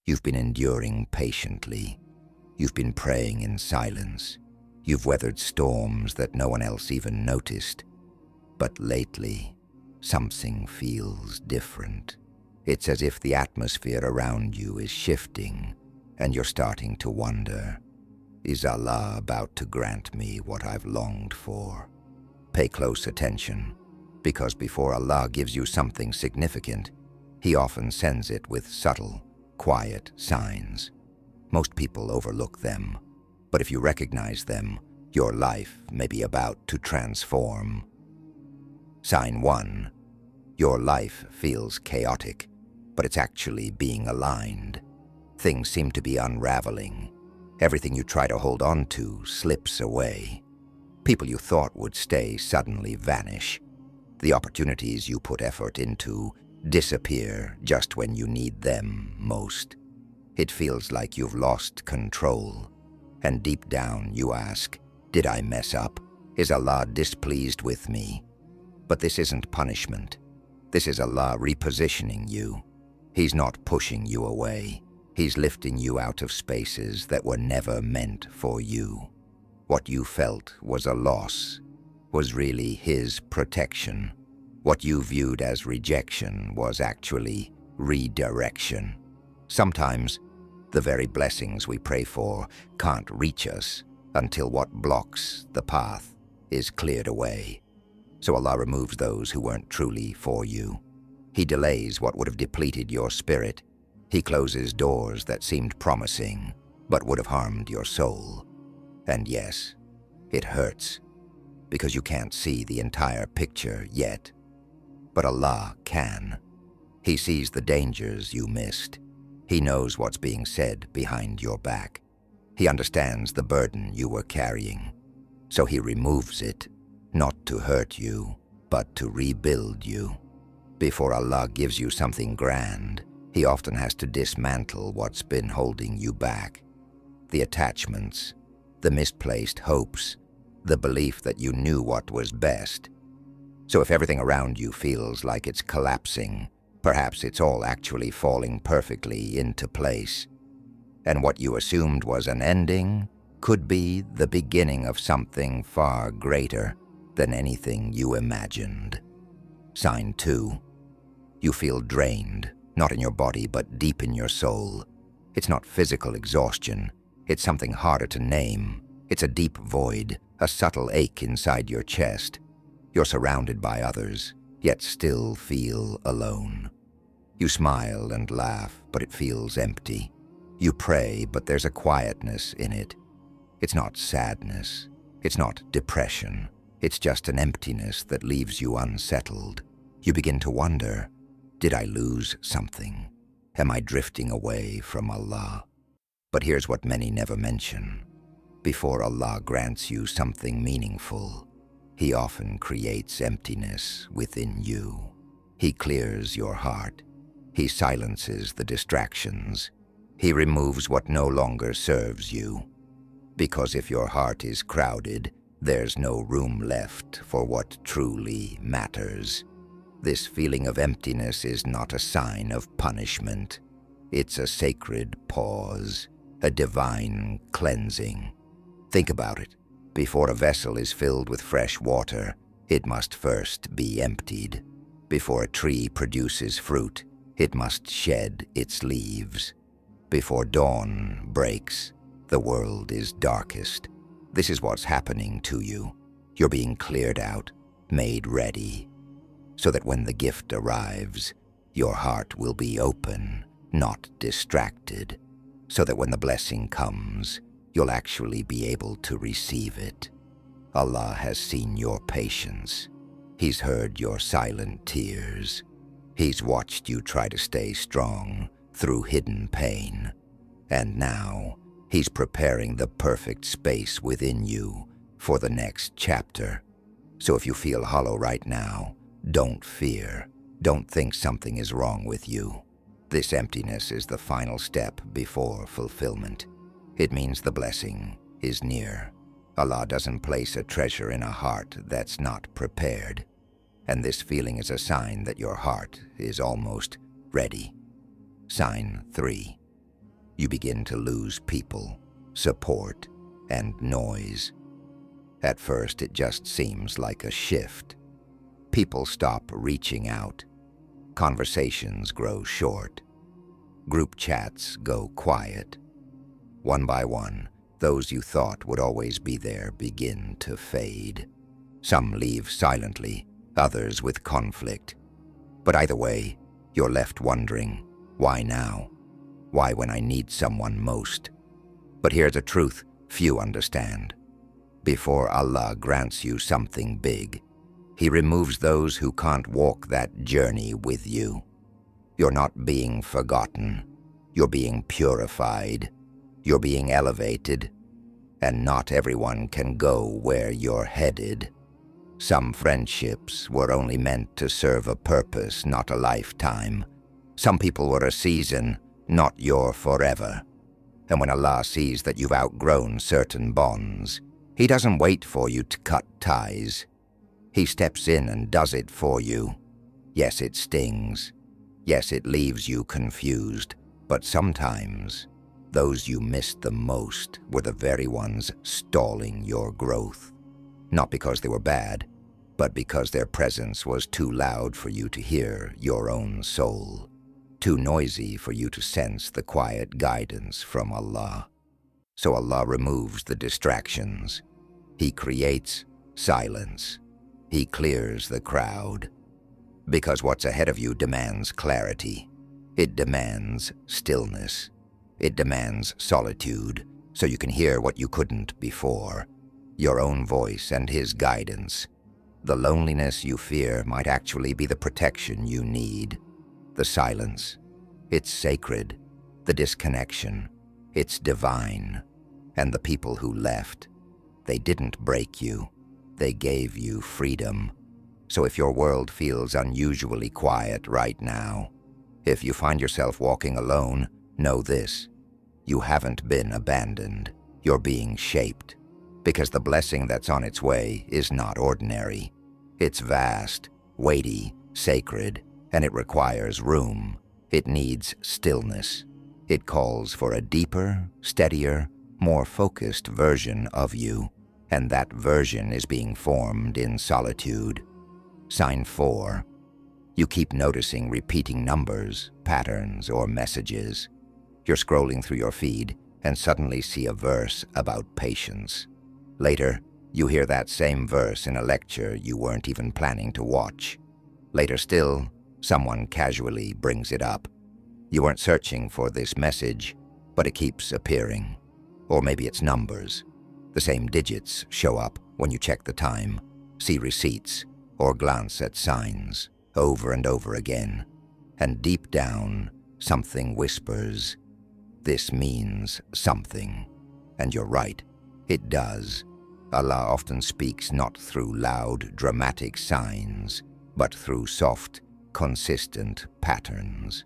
You've been enduring patiently. You've been praying in silence. You've weathered storms that no one else even noticed. But lately, something feels different. It's as if the atmosphere around you is shifting, and you're starting to wonder, is Allah about to grant me what I've longed for? Pay close attention, because before Allah gives you something significant, He often sends it with subtle, quiet signs. Most people overlook them, but if you recognize them, your life may be about to transform. Sign 1. Your life feels chaotic, but it's actually being aligned. Things seem to be unraveling. Everything you try to hold on to slips away. People you thought would stay suddenly vanish. The opportunities you put effort into disappear just when you need them most. It feels like you've lost control. And deep down you ask, did I mess up? Is Allah displeased with me? But this isn't punishment. This is Allah repositioning you. He's not pushing you away. He's lifting you out of spaces that were never meant for you. What you felt was a loss was really His protection. What you viewed as rejection was actually redirection. Sometimes, the very blessings we pray for can't reach us until what blocks the path is cleared away. So Allah removes those who weren't truly for you. He delays what would have depleted your spirit. He closes doors that seemed promising, but would have harmed your soul. And yes, it hurts, because you can't see the entire picture yet. But Allah can. He sees the dangers you missed. He knows what's being said behind your back. He understands the burden you were carrying. So He removes it, not to hurt you, but to rebuild you. Before Allah gives you something grand, He often has to dismantle what's been holding you back. The attachments, the misplaced hopes, the belief that you knew what was best. So if everything around you feels like it's collapsing, perhaps it's all actually falling perfectly into place. And what you assumed was an ending could be the beginning of something far greater than anything you imagined. Sign 2. You feel drained, not in your body but deep in your soul. It's not physical exhaustion. It's something harder to name. It's a deep void, a subtle ache inside your chest. You're surrounded by others, yet still feel alone. You smile and laugh, but it feels empty. You pray, but there's a quietness in it. It's not sadness. It's not depression. It's just an emptiness that leaves you unsettled. You begin to wonder, did I lose something? Am I drifting away from Allah? But here's what many never mention. Before Allah grants you something meaningful, He often creates emptiness within you. He clears your heart. He silences the distractions. He removes what no longer serves you. Because if your heart is crowded, there's no room left for what truly matters. This feeling of emptiness is not a sign of punishment. It's a sacred pause, a divine cleansing. Think about it. Before a vessel is filled with fresh water, it must first be emptied. Before a tree produces fruit, it must shed its leaves. Before dawn breaks, the world is darkest. This is what's happening to you. You're being cleared out, made ready, so that when the gift arrives, your heart will be open, not distracted, so that when the blessing comes, you'll actually be able to receive it. Allah has seen your patience. He's heard your silent tears. He's watched you try to stay strong through hidden pain. And now, He's preparing the perfect space within you for the next chapter. So if you feel hollow right now, don't fear. Don't think something is wrong with you. This emptiness is the final step before fulfillment. It means the blessing is near. Allah doesn't place a treasure in a heart that's not prepared. And this feeling is a sign that your heart is almost ready. Sign 3. you begin to lose people, support, and noise. At first, it just seems like a shift. People stop reaching out. Conversations grow short. Group chats go quiet. One by one, those you thought would always be there begin to fade. Some leave silently, others with conflict. But either way, you're left wondering, why now? Why when I need someone most? But here's a truth few understand. Before Allah grants you something big, He removes those who can't walk that journey with you. You're not being forgotten. You're being purified. You're being elevated. And not everyone can go where you're headed. Some friendships were only meant to serve a purpose, not a lifetime. Some people were a season, not your forever. And when Allah sees that you've outgrown certain bonds, He doesn't wait for you to cut ties. He steps in and does it for you. Yes, it stings. Yes, it leaves you confused. But sometimes, those you missed the most were the very ones stalling your growth. Not because they were bad, but because their presence was too loud for you to hear your own soul, too noisy for you to sense the quiet guidance from Allah. So Allah removes the distractions. He creates silence. He clears the crowd. Because what's ahead of you demands clarity. It demands stillness. It demands solitude, so you can hear what you couldn't before. Your own voice and His guidance. The loneliness you fear might actually be the protection you need. The silence, it's sacred. The disconnection, it's divine. And the people who left, they didn't break you. They gave you freedom. So if your world feels unusually quiet right now, if you find yourself walking alone, know this. You haven't been abandoned. You're being shaped. Because the blessing that's on its way is not ordinary. It's vast, weighty, sacred, and it requires room. It needs stillness. It calls for a deeper, steadier, more focused version of you. And that version is being formed in solitude. Sign 4. You keep noticing repeating numbers, patterns, or messages. You're scrolling through your feed and suddenly see a verse about patience. Later, you hear that same verse in a lecture you weren't even planning to watch. Later still, someone casually brings it up. You weren't searching for this message, but it keeps appearing. Or maybe it's numbers. The same digits show up when you check the time, see receipts, or glance at signs over and over again. And deep down, something whispers, this means something. And you're right, it does. Allah often speaks not through loud, dramatic signs, but through soft, consistent patterns.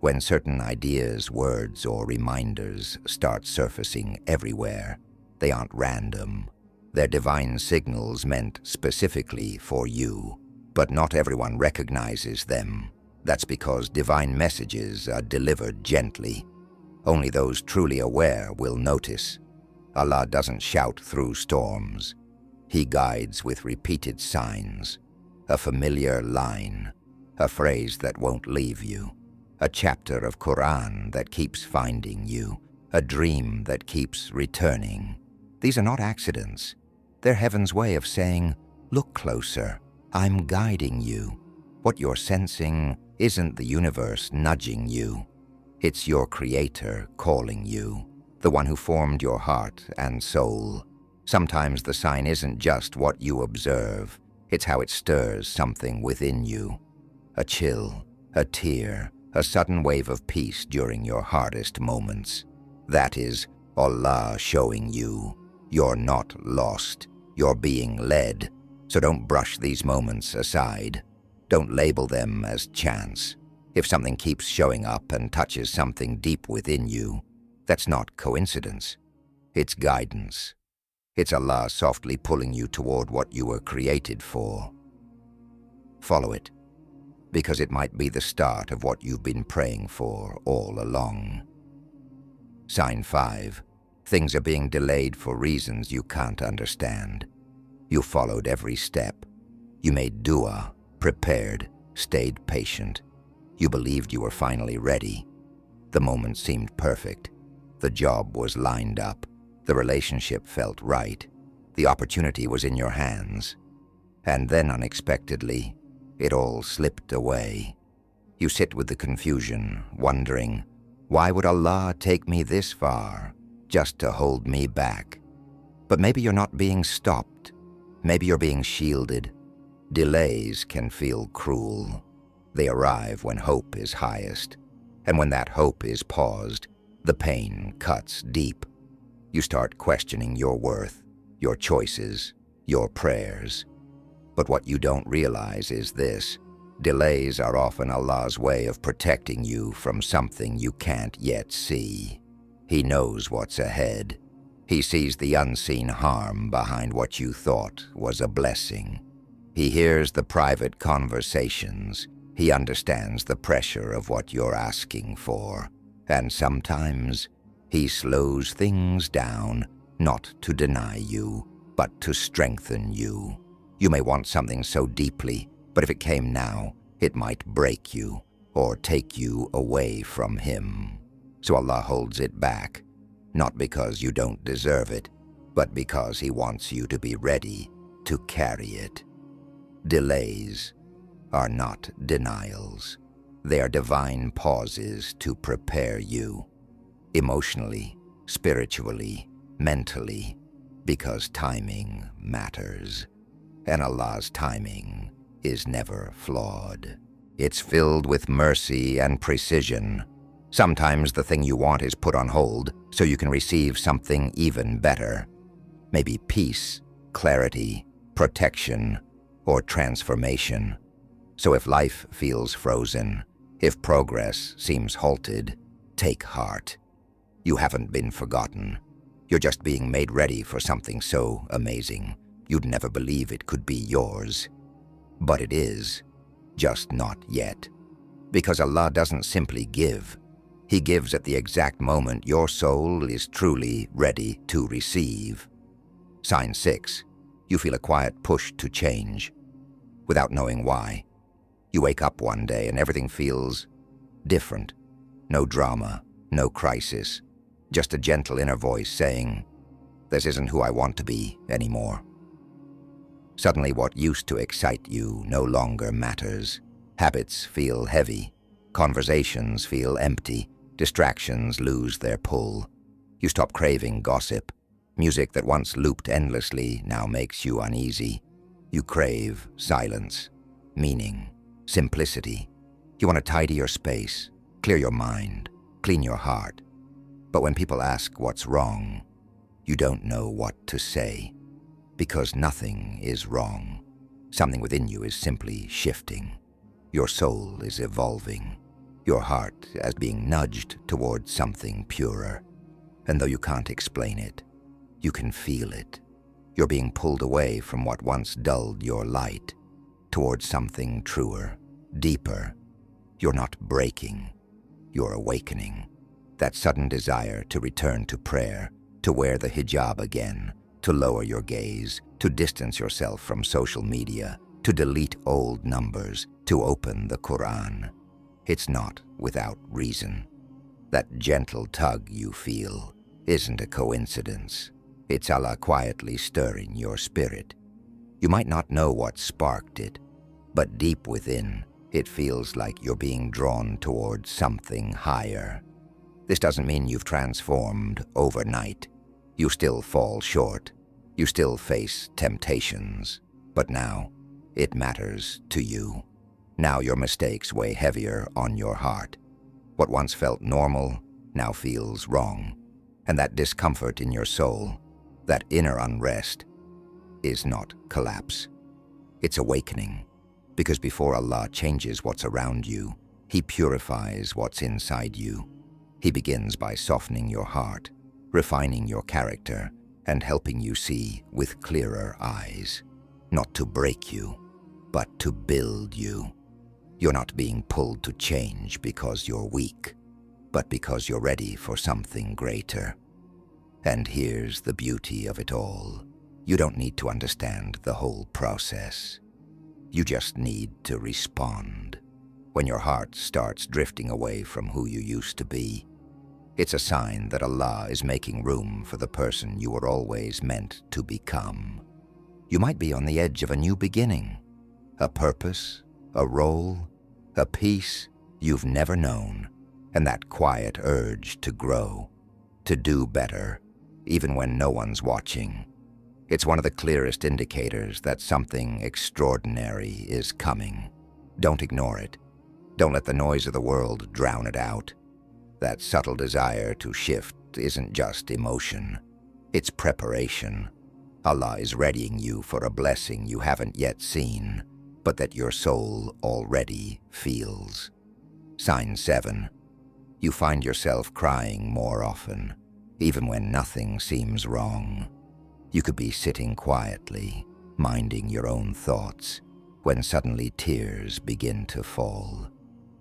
When certain ideas, words, or reminders start surfacing everywhere, they aren't random. They're divine signals meant specifically for you, but not everyone recognizes them. That's because divine messages are delivered gently. Only those truly aware will notice. Allah doesn't shout through storms. He guides with repeated signs, a familiar line, a phrase that won't leave you, a chapter of Quran that keeps finding you, a dream that keeps returning. These are not accidents. They're heaven's way of saying, look closer, I'm guiding you. What you're sensing isn't the universe nudging you. It's your Creator calling you, the one who formed your heart and soul. Sometimes the sign isn't just what you observe, it's how it stirs something within you. A chill, a tear, a sudden wave of peace during your hardest moments. That is Allah showing you you're not lost, you're being led. So don't brush these moments aside. Don't label them as chance. If something keeps showing up and touches something deep within you, that's not coincidence. It's guidance. It's Allah softly pulling you toward what you were created for. Follow it, because it might be the start of what you've been praying for all along. Sign 5. Things are being delayed for reasons you can't understand. You followed every step. You made dua, prepared, stayed patient. You believed you were finally ready. The moment seemed perfect. The job was lined up. The relationship felt right. The opportunity was in your hands. And then unexpectedly, it all slipped away. You sit with the confusion, wondering, why would Allah take me this far, just to hold me back? But maybe you're not being stopped. Maybe you're being shielded. Delays can feel cruel. They arrive when hope is highest. And when that hope is paused, the pain cuts deep. You start questioning your worth, your choices, your prayers. But what you don't realize is this: delays are often Allah's way of protecting you from something you can't yet see. He knows what's ahead. He sees the unseen harm behind what you thought was a blessing. He hears the private conversations. He understands the pressure of what you're asking for. And sometimes He slows things down, not to deny you, but to strengthen you. You may want something so deeply, but if it came now, it might break you or take you away from Him. So Allah holds it back, not because you don't deserve it, but because He wants you to be ready to carry it. Delays are not denials. They are divine pauses to prepare you, emotionally, spiritually, mentally, because timing matters. And Allah's timing is never flawed. It's filled with mercy and precision. Sometimes the thing you want is put on hold so you can receive something even better. Maybe peace, clarity, protection, or transformation. So if life feels frozen, if progress seems halted, take heart. You haven't been forgotten. You're just being made ready for something so amazing. You'd never believe it could be yours. But it is, just not yet. Because Allah doesn't simply give. He gives at the exact moment your soul is truly ready to receive. Sign 6. You feel a quiet push to change, without knowing why. You wake up one day and everything feels different. No drama, no crisis, just a gentle inner voice saying, "This isn't who I want to be anymore." Suddenly what used to excite you no longer matters. Habits feel heavy. Conversations feel empty. Distractions lose their pull. You stop craving gossip. Music that once looped endlessly now makes you uneasy. You crave silence, meaning, simplicity. You want to tidy your space, clear your mind, clean your heart. But when people ask what's wrong, you don't know what to say. Because nothing is wrong. Something within you is simply shifting. Your soul is evolving. Your heart is being nudged towards something purer. And though you can't explain it, you can feel it. You're being pulled away from what once dulled your light, towards something truer, deeper. You're not breaking, you're awakening. That sudden desire to return to prayer, to wear the hijab again, to lower your gaze, to distance yourself from social media, to delete old numbers, to open the Quran. It's not without reason. That gentle tug you feel isn't a coincidence. It's Allah quietly stirring your spirit. You might not know what sparked it, but deep within, it feels like you're being drawn towards something higher. This doesn't mean you've transformed overnight. You still fall short. You still face temptations. But now, it matters to you. Now your mistakes weigh heavier on your heart. What once felt normal now feels wrong. And that discomfort in your soul, that inner unrest, is not collapse. It's awakening. Because before Allah changes what's around you, He purifies what's inside you. He begins by softening your heart, refining your character, and helping you see with clearer eyes. Not to break you, but to build you. You're not being pulled to change because you're weak. but because you're ready for something greater. And here's the beauty of it all. You don't need to understand the whole process. You just need to respond. When your heart starts drifting away from who you used to be, it's a sign that Allah is making room for the person you were always meant to become. You might be on the edge of a new beginning, a purpose, a role, a peace you've never known, and that quiet urge to grow, to do better, even when no one's watching. It's one of the clearest indicators that something extraordinary is coming. Don't ignore it. Don't let the noise of the world drown it out. That subtle desire to shift isn't just emotion. It's preparation. Allah is readying you for a blessing you haven't yet seen, but that your soul already feels. Sign 7. You find yourself crying more often, even when nothing seems wrong. You could be sitting quietly, minding your own thoughts, when suddenly tears begin to fall.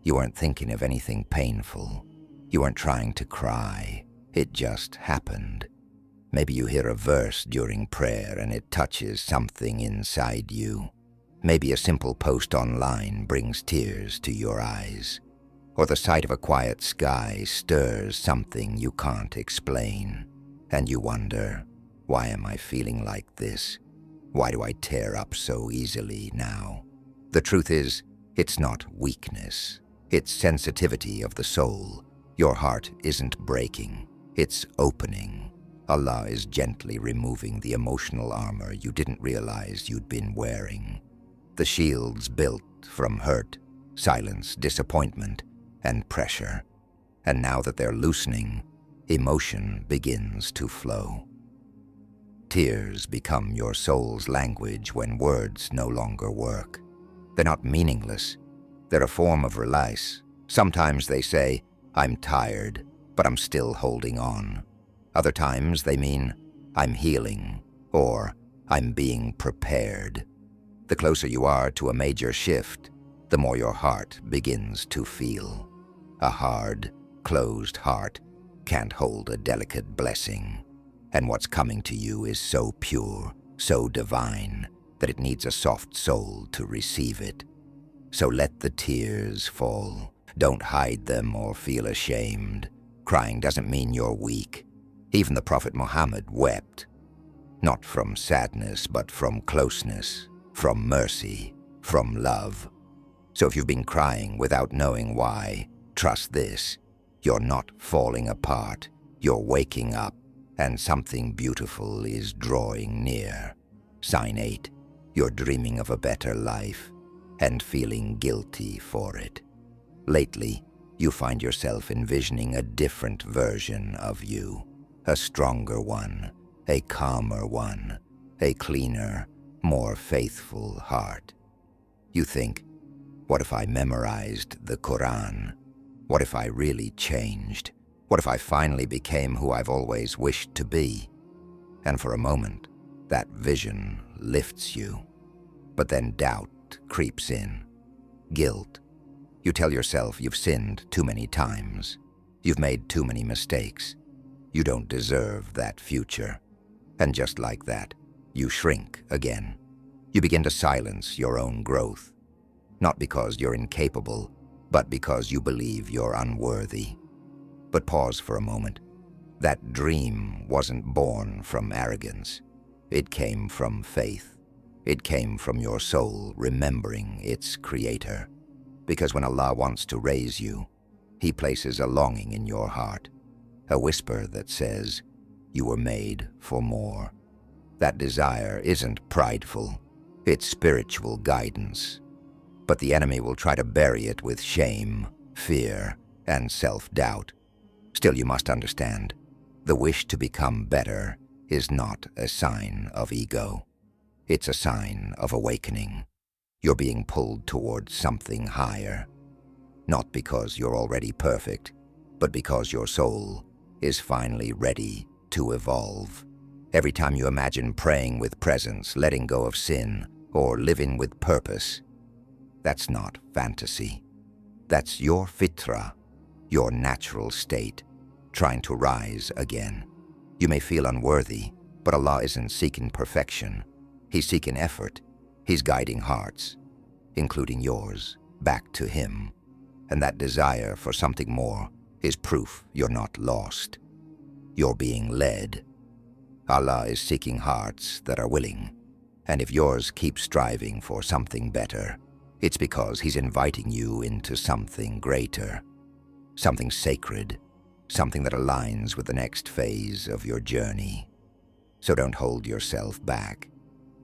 You aren't thinking of anything painful. You aren't trying to cry. It just happened. Maybe you hear a verse during prayer and it touches something inside you. Maybe a simple post online brings tears to your eyes. Or the sight of a quiet sky stirs something you can't explain. And you wonder, why am I feeling like this? Why do I tear up so easily now? The truth is, it's not weakness. It's sensitivity of the soul. Your heart isn't breaking. It's opening. Allah is gently removing the emotional armor you didn't realize you'd been wearing. The shields built from hurt, silence, disappointment, and pressure. And now that they're loosening, emotion begins to flow. Tears become your soul's language when words no longer work. They're not meaningless. They're a form of release. Sometimes they say, I'm tired, but I'm still holding on. Other times they mean, I'm healing, or I'm being prepared. The closer you are to a major shift, the more your heart begins to feel. A hard, closed heart can't hold a delicate blessing. And what's coming to you is so pure, so divine, that it needs a soft soul to receive it. So let the tears fall. Don't hide them or feel ashamed. Crying doesn't mean you're weak. Even the Prophet Muhammad wept. Not from sadness, but from closeness, from mercy, from love. So if you've been crying without knowing why, trust this. You're not falling apart. You're waking up, and something beautiful is drawing near. Sign 8. You're dreaming of a better life and feeling guilty for it. Lately, you find yourself envisioning a different version of you. A stronger one, a calmer one, a cleaner, more faithful heart. You think, what if I memorized the Quran? What if I really changed? What if I finally became who I've always wished to be? And for a moment, that vision lifts you. But then doubt creeps in. Guilt. You tell yourself you've sinned too many times. You've made too many mistakes. You don't deserve that future. And just like that, you shrink again. You begin to silence your own growth. Not because you're incapable, but because you believe you're unworthy. But pause for a moment. That dream wasn't born from arrogance. It came from faith. It came from your soul remembering its creator. Because when Allah wants to raise you, He places a longing in your heart, a whisper that says, you were made for more. That desire isn't prideful, it's spiritual guidance. But the enemy will try to bury it with shame, fear, and self-doubt. Still, you must understand, the wish to become better is not a sign of ego. It's a sign of awakening. You're being pulled towards something higher. Not because you're already perfect, but because your soul is finally ready to evolve. Every time you imagine praying with presence, letting go of sin, or living with purpose, that's not fantasy. That's your fitra, your natural state, trying to rise again. You may feel unworthy, but Allah isn't seeking perfection. He's seeking effort. He's guiding hearts, including yours, back to Him. And that desire for something more is proof you're not lost. You're being led. Allah is seeking hearts that are willing. And if yours keeps striving for something better, it's because He's inviting you into something greater, something sacred, something that aligns with the next phase of your journey. So don't hold yourself back.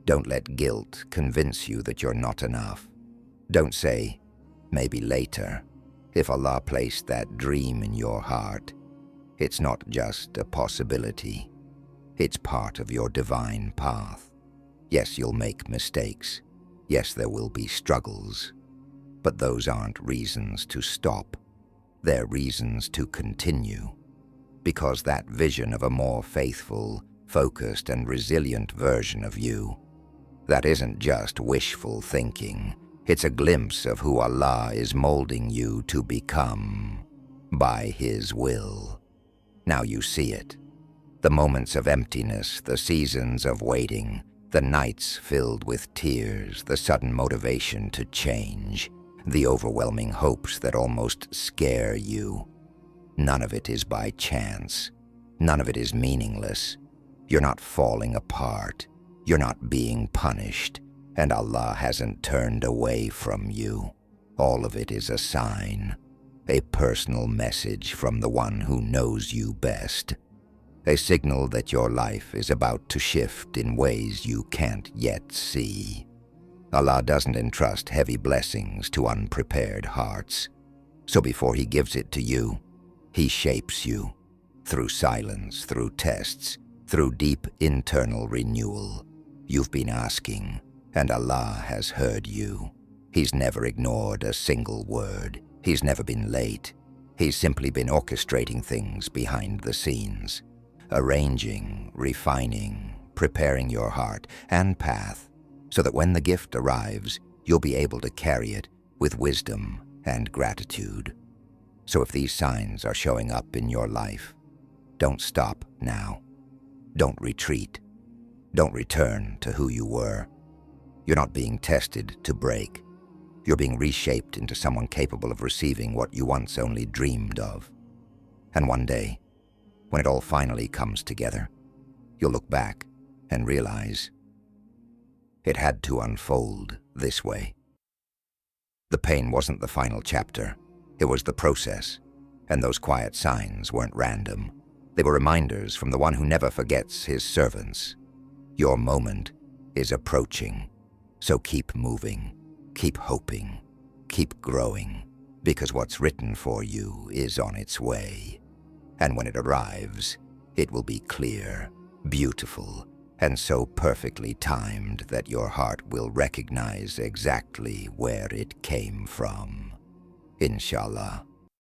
Don't let guilt convince you that you're not enough. Don't say, maybe later. If Allah placed that dream in your heart, it's not just a possibility. It's part of your divine path. Yes, you'll make mistakes. Yes, there will be struggles. But those aren't reasons to stop. They're reasons to continue. Because that vision of a more faithful, focused, and resilient version of you, that isn't just wishful thinking. It's a glimpse of who Allah is molding you to become by His will. Now you see it. The moments of emptiness, the seasons of waiting, the nights filled with tears, the sudden motivation to change, the overwhelming hopes that almost scare you. None of it is by chance. None of it is meaningless. You're not falling apart. You're not being punished. And Allah hasn't turned away from you. All of it is a sign, a personal message from the one who knows you best. A signal that your life is about to shift in ways you can't yet see. Allah doesn't entrust heavy blessings to unprepared hearts. So before He gives it to you, He shapes you through silence, through tests, through deep internal renewal. You've been asking, and Allah has heard you. He's never ignored a single word. He's never been late. He's simply been orchestrating things behind the scenes, arranging, refining, preparing your heart and path so that when the gift arrives, you'll be able to carry it with wisdom and gratitude. So if these signs are showing up in your life, don't stop now. Don't retreat. Don't return to who you were. You're not being tested to break. You're being reshaped into someone capable of receiving what you once only dreamed of. And one day, when it all finally comes together, you'll look back and realize it had to unfold this way. The pain wasn't the final chapter. It was the process. And those quiet signs weren't random. They were reminders from the one who never forgets His servants. Your moment is approaching. So keep moving, keep hoping, keep growing, because what's written for you is on its way. And when it arrives, it will be clear, beautiful, and so perfectly timed that your heart will recognize exactly where it came from. Inshallah.